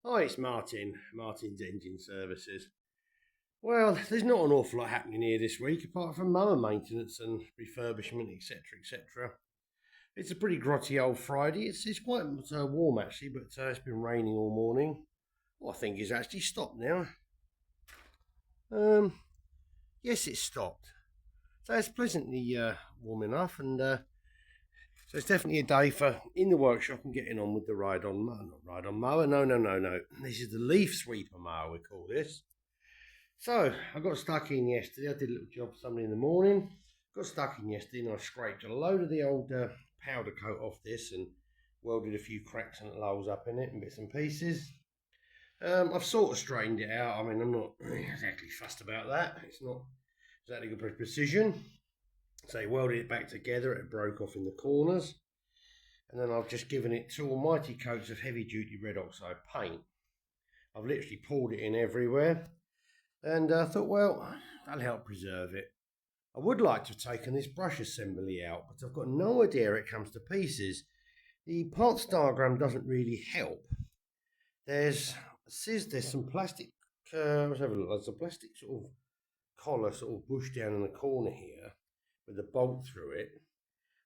Hi, it's Martin, Martin's Engine Services. Well, there's not an awful lot happening here this week apart from mower maintenance and refurbishment, etc. etc. It's a pretty grotty old Friday. It's quite warm actually, but it's been raining all morning. Well, I think it's actually stopped now. Um, yes, it's stopped. So it's pleasantly warm enough, and so it's definitely a day for in the workshop and getting on with the not ride on mower. No. This is the leaf sweeper mower we call this. So I got stuck in yesterday. I did a little job for somebody in the morning. Got stuck in yesterday and I scraped a load of the old powder coat off this and welded a few cracks and holes up in it and bits and pieces. I've sort of straightened it out. I mean, I'm not exactly fussed about that. It's not exactly good precision. So I welded it back together. It broke off in the corners. And then I've just given it two almighty coats of heavy duty red oxide paint. I've literally poured it in everywhere. And I thought, well, that'll help preserve it. I would like to have taken this brush assembly out, but I've got no idea it comes to pieces. The parts diagram doesn't really help. There's some plastic, let's have a look, there's a plastic sort of collar sort of bushed down in the corner here with a bolt through it.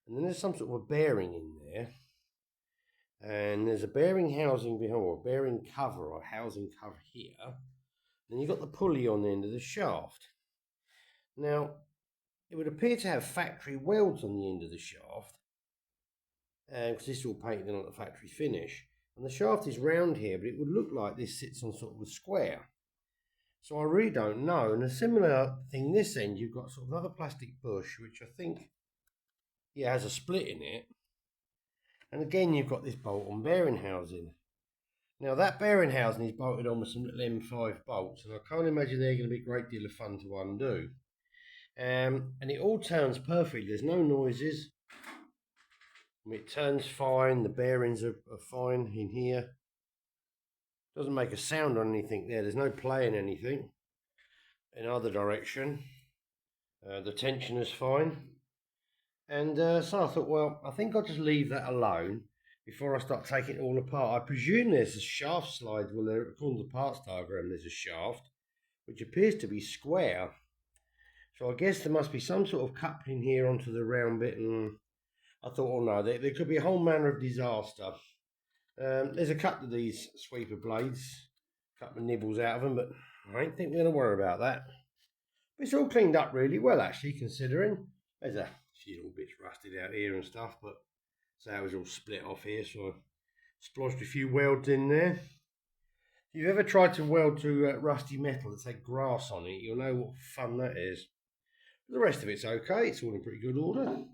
And then there's some sort of a bearing in there. And there's a bearing housing behind, or a bearing cover or housing cover here. Then you've got the pulley on the end of the shaft. Now, it would appear to have factory welds on the end of the shaft, because this is all painted on at the factory finish. And the shaft is round here, but it would look like this sits on sort of a square. So I really don't know. And a similar thing this end, you've got sort of another plastic bush, which I think, yeah, has a split in it. And again, you've got this bolt-on bearing housing. Now that bearing housing is bolted on with some little M5 bolts, and I can't imagine they're going to be a great deal of fun to undo. And it all turns perfectly. There's no noises. It turns fine. The bearings are fine in here. Doesn't make a sound on anything there. There's no play in anything in either direction. The tension is fine. And so I thought, well, I think I'll just leave that alone before I start taking it all apart. I presume there's a shaft slide. Well, according to the parts diagram, there's a shaft, which appears to be square. So I guess there must be some sort of coupling here onto the round bit, and I thought, oh no, there could be a whole manner of disaster. There's a couple of these sweeper blades, a couple of nibbles out of them, but I don't think we're going to worry about that. But it's all cleaned up really well, actually, considering. There's a few little bits rusted out here and stuff, but so it was all split off here, so I splodged a few welds in there. If you've ever tried to weld to rusty metal that's had grass on it, you'll know what fun that is. But the rest of it's okay, it's all in pretty good order.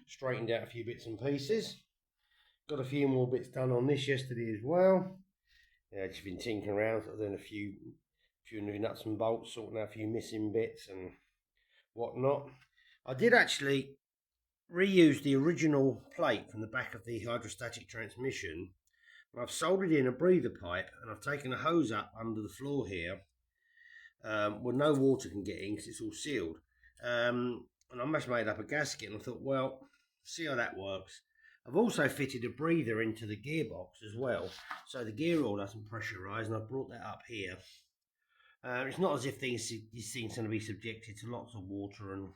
Straightened out a few bits and pieces. Got a few more bits done on this yesterday as well. Yeah, just been tinkering around, sort of doing a few new nuts and bolts, sorting out a few missing bits and whatnot. I did actually reuse the original plate from the back of the hydrostatic transmission. I've soldered in a breather pipe and I've taken a hose up under the floor here where no water can get in because it's all sealed. And I must have made up a gasket and I thought, well, see how that works. I've also fitted a breather into the gearbox as well, so the gear oil doesn't pressurise, and I've brought that up here. It's not as if this thing's going to be subjected to lots of water and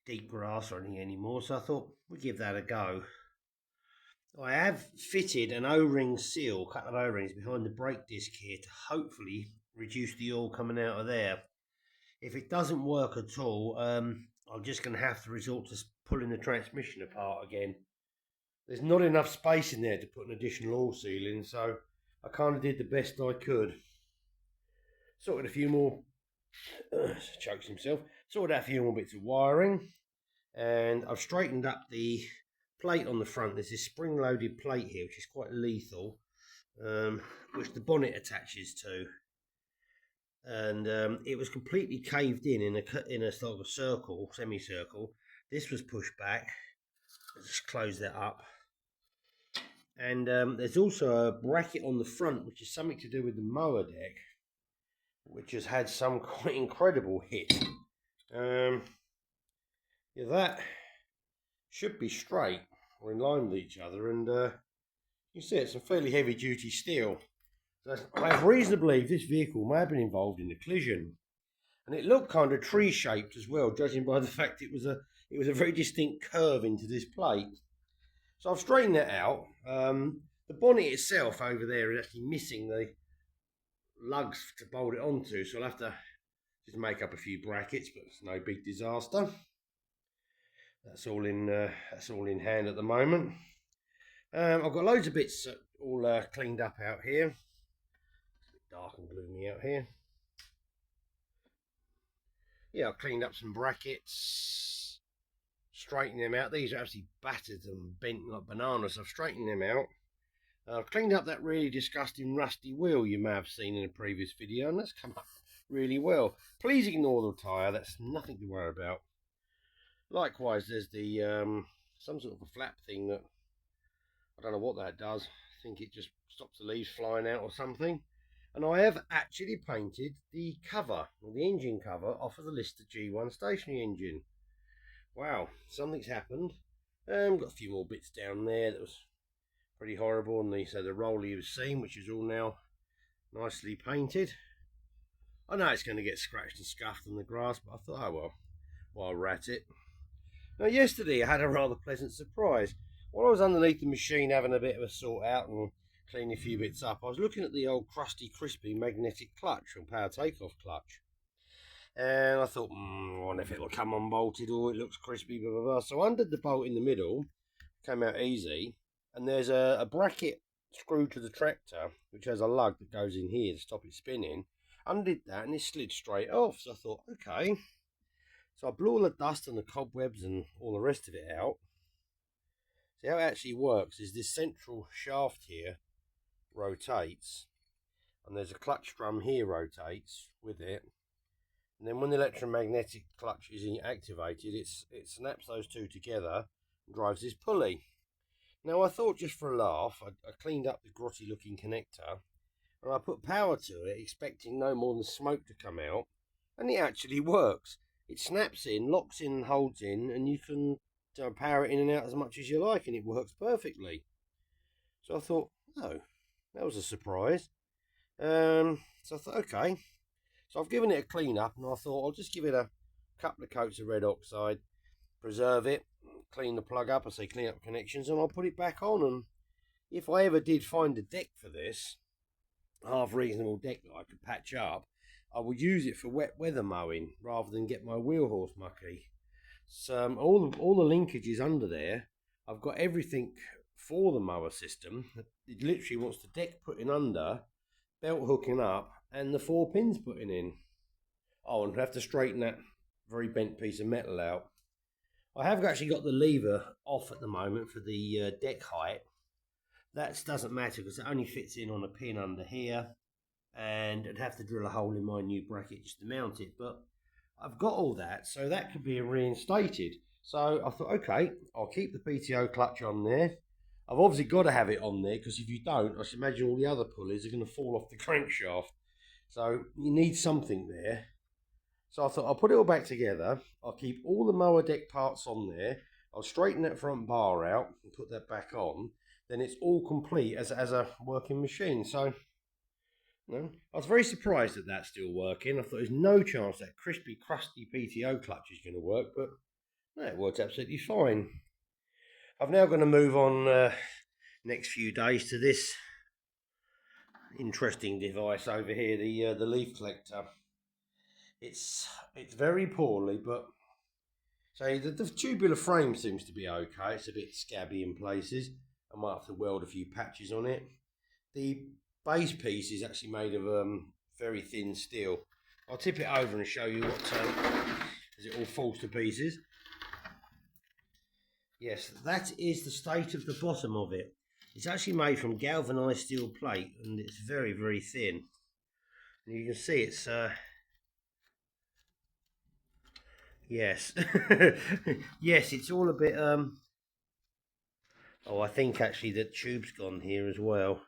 deep grass or anything anymore, so I thought we'd give that a go. I have fitted an O-ring seal, a couple of O-rings behind the brake disc here to hopefully reduce the oil coming out of there. If it doesn't work at all, I'm just going to have to resort to pulling the transmission apart again. There's not enough space in there to put an additional oil seal in, so I kind of did the best I could. Sorted a few more, chokes himself, sorted out a few more bits of wiring, and I've straightened up the plate on the front. There's this spring-loaded plate here, which is quite lethal, which the bonnet attaches to. And it was completely caved in a sort of circle, semicircle. This was pushed back. Let's just close that up. And there's also a bracket on the front, which is something to do with the mower deck, which has had some quite incredible hit. Yeah, that should be straight or in line with each other, and you see it's some fairly heavy duty steel. So I have reason to believe this vehicle may have been involved in a collision. And it looked kind of tree-shaped as well, judging by the fact it was a very distinct curve into this plate. So I've straightened that out. The bonnet itself over there is actually missing the lugs to bolt it onto, so I'll have to just make up a few brackets, but it's no big disaster. That's all in hand at the moment. I've got loads of bits all cleaned up out here. It's a bit dark and gloomy out here. Yeah, I've cleaned up some brackets, straightened them out. These are actually battered and bent like bananas. I've straightened them out. I've cleaned up that really disgusting rusty wheel you may have seen in a previous video, and that's come up really well. Please ignore the tyre, that's nothing to worry about. Likewise, there's the some sort of a flap thing that I don't know what that does. I think it just stops the leaves flying out or something. And I have actually painted the cover, or the engine cover, off of the Lister G1 stationary engine. Wow, something's happened. Got a few more bits down there that was pretty horrible, and the roller you've seen, which is all now nicely painted. I know it's going to get scratched and scuffed on the grass, but I thought, oh well, while we're at it. Now yesterday I had a rather pleasant surprise. While I was underneath the machine having a bit of a sort out and clean a few bits up, I was looking at the old crusty crispy magnetic clutch and power takeoff clutch, and I thought, I wonder if it'll come unbolted or it looks crispy, blah blah blah. So I undid the bolt in the middle, came out easy, and there's a bracket screwed to the tractor which has a lug that goes in here to stop it spinning. Undid that and it slid straight off. So I thought, okay. So I blew all the dust and the cobwebs and all the rest of it out. See how it actually works is this central shaft here rotates, and there's a clutch drum here rotates with it, and then when the electromagnetic clutch is activated, it snaps those two together and drives this pulley. Now I thought, just for a laugh, I cleaned up the grotty looking connector and I put power to it, expecting no more than smoke to come out, and it actually works. It snaps in, locks in and holds in, and you can power it in and out as much as you like, and it works perfectly. So I thought, oh, that was a surprise. So I thought, okay. So I've given it a clean up, and I thought I'll just give it a couple of coats of red oxide, preserve it, clean the plug up, I say clean up connections, and I'll put it back on. And if I ever did find a deck for this, half reasonable deck that I could patch up, I would use it for wet weather mowing rather than get my wheel horse mucky. So all the linkages under there, I've got everything for the mower system. It literally wants the deck putting under, belt hooking up, and the 4 pins putting in. Oh, and I have to straighten that very bent piece of metal out. I have actually got the lever off at the moment for the deck height. That doesn't matter because it only fits in on a pin under here, and I'd have to drill a hole in my new bracket just to mount it, but I've got all that, so that could be reinstated. So I thought, okay, I'll keep the PTO clutch on there. I've obviously got to have it on there, because if you don't, I should imagine all the other pulleys are going to fall off the crankshaft. So you need something there. So I thought I'll put it all back together. I'll keep all the mower deck parts on there. I'll straighten that front bar out and put that back on. Then it's all complete as a working machine. So, no, I was very surprised that that's still working. I thought there's no chance that crispy, crusty PTO clutch is going to work, but no, it works absolutely fine. I'm now going to move on next few days to this interesting device over here, the leaf collector. It's very poorly, but so the tubular frame seems to be okay. It's a bit scabby in places. I might have to weld a few patches on it. The base piece is actually made of very thin steel. I'll tip it over and show you what as it all falls to pieces. Yes, that is the state of the bottom of it. It's actually made from galvanized steel plate, and it's very, very thin. And you can see it's yes. Yes, it's all a bit oh, I think actually the tube's gone here as well.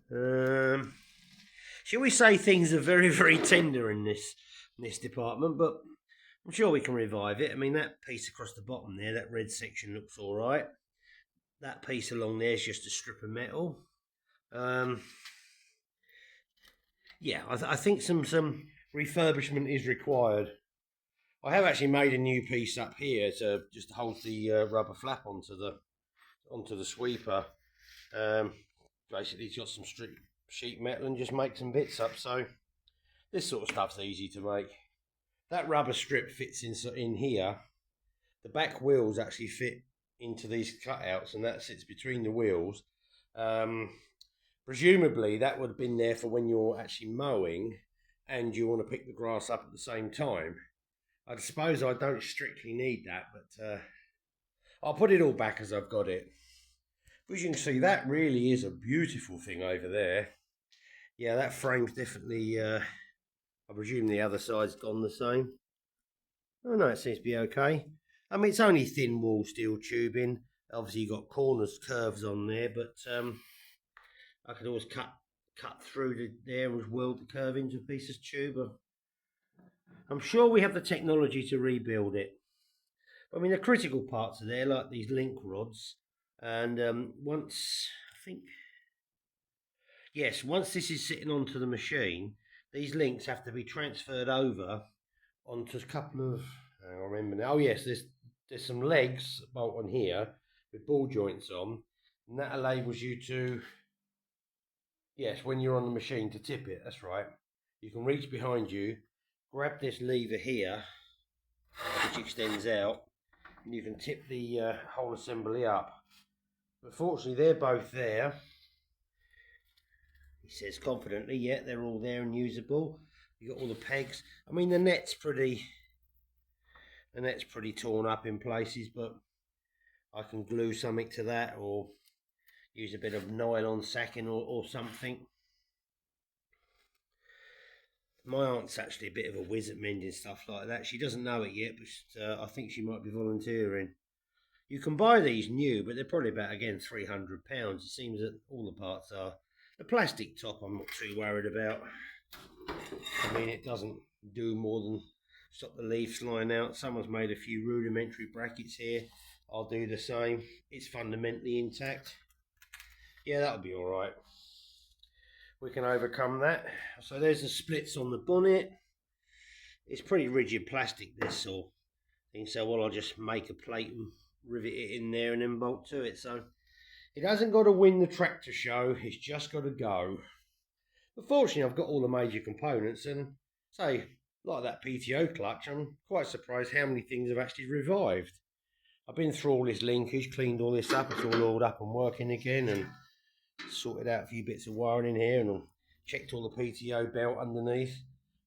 Shall we say things are very, very tender in this department, but I'm sure we can revive it. I mean, that piece across the bottom there, that red section looks all right. that piece along there is just a strip of metal. Yeah, I think some refurbishment is required. I have actually made a new piece up here to just hold the rubber flap onto the sweeper. Basically, it's got some sheet metal and just make some bits up. So this sort of stuff's easy to make. That rubber strip fits in here. The back wheels actually fit into these cutouts, and that sits between the wheels. Presumably that would have been there for when you're actually mowing and you want to pick the grass up at the same time. I suppose I don't strictly need that, but I'll put it all back as I've got it. But as you can see, that really is a beautiful thing over there. Yeah, that frame's definitely, I presume the other side's gone the same. Oh no, it seems to be okay. I mean, it's only thin wall steel tubing. Obviously you've got corners, curves on there, but I could always cut through there and weld the curve into a piece of tube. I'm sure we have the technology to rebuild it. I mean, the critical parts are there, like these link rods. And once this is sitting onto the machine, these links have to be transferred over onto a couple of, I remember now, oh yes, there's some legs bolt on here with ball joints on, and that enables you to, yes, when you're on the machine, to tip it. That's right. You can reach behind you, grab this lever here, which extends out, and you can tip the whole assembly up. But fortunately, they're both there. He says confidently, yeah, they're all there and usable. You got all the pegs. I mean, the net's pretty torn up in places, but I can glue something to that, or use a bit of nylon sacking or something. My aunt's actually a bit of a whiz at mending stuff like that. She doesn't know it yet, but I think she might be volunteering. You can buy these new, but they're probably about, again, £300. It seems that all the parts are. The plastic top I'm not too worried about. I mean, it doesn't do more than stop the leaf flying out. Someone's made a few rudimentary brackets here. I'll do the same. It's fundamentally intact. Yeah, that'll be all right. We can overcome that. So there's the splits on the bonnet. It's pretty rigid plastic, this sort of thing. So I'll just make a plate and rivet it in there and then bolt to it. So it hasn't got to win the tractor show. It's just got to go. But fortunately, I've got all the major components, and say, like that PTO clutch, I'm quite surprised how many things have actually revived. I've been through all this linkage, cleaned all this up, it's all oiled up and working again, and sorted out a few bits of wiring in here, and I've checked all the PTO belt underneath.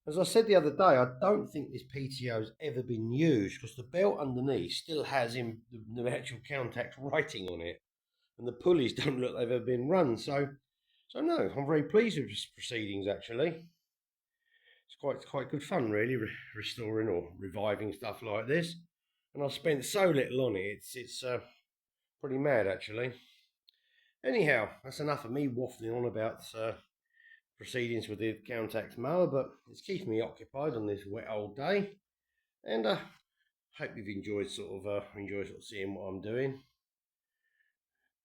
As I said the other day, I don't think this PTO's ever been used, because the belt underneath still has the actual Countax writing on it, and the pulleys don't look like they've ever been run. So no, I'm very pleased with this proceedings, actually. It's quite good fun, really, restoring or reviving stuff like this. And I've spent so little on it, it's pretty mad, actually. Anyhow, that's enough of me waffling on about proceedings with the Countax mower, but it's keeping me occupied on this wet old day. And I hope you've enjoyed sort of seeing what I'm doing.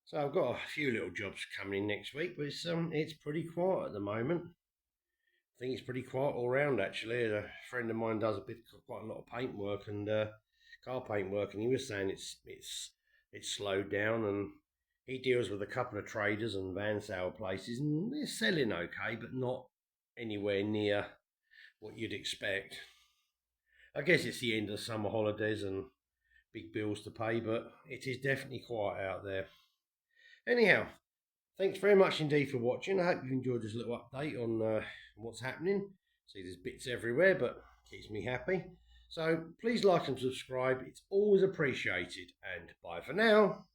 So I've got a few little jobs coming in next week, but it's pretty quiet at the moment. I think it's pretty quiet all round, actually. A friend of mine does quite a lot of paint work and car paint work, and he was saying it's slowed down, and he deals with a couple of traders and van sale places, and they're selling okay, but not anywhere near what you'd expect. I guess it's the end of summer holidays and big bills to pay, but it is definitely quiet out there. Anyhow, thanks very much indeed for watching. I hope you enjoyed this little update on what's happening. See, there's bits everywhere, but keeps me happy. So please like and subscribe. It's always appreciated. And bye for now.